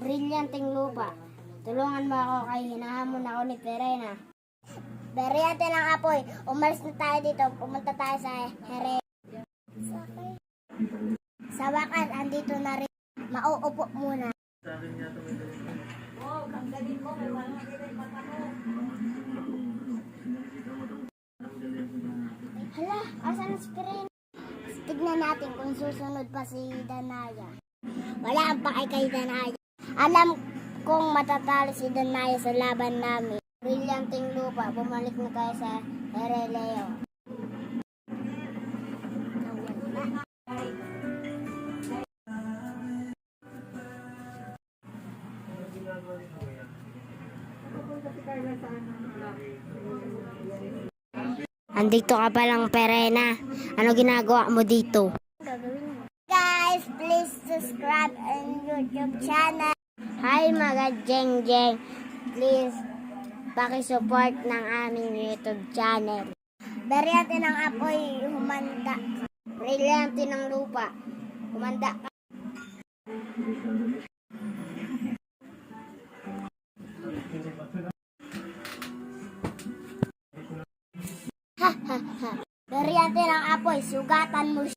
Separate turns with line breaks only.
Brilyanteng lupa. Tulungan mo ako kay hinahamon ako ni Perena. Brilyante ng apoy. Umalis na tayo dito. Pumunta tayo sa Here. Sa wakas, andito na rin. Mauupo muna. Hala, asan si Perena? Tignan natin kung susunod pa si Danaya. Wala ang pake kay Danaya. Alam kong matatalo si Danaya sa laban namin. Brilyanteng lupa, bumalik na tayo sa Hereleo. Andito ka palang, Perena. Ano ginagawa mo dito? Guys, please subscribe on YouTube channel. Hi mga jeng-jeng. Please, pakisupport ng aming YouTube channel. Brilyante ng apoy, humanda. Brilyante ng lupa, humanda ka. Ha ha ha. Brilyante ng apoy, sugatan mo siya.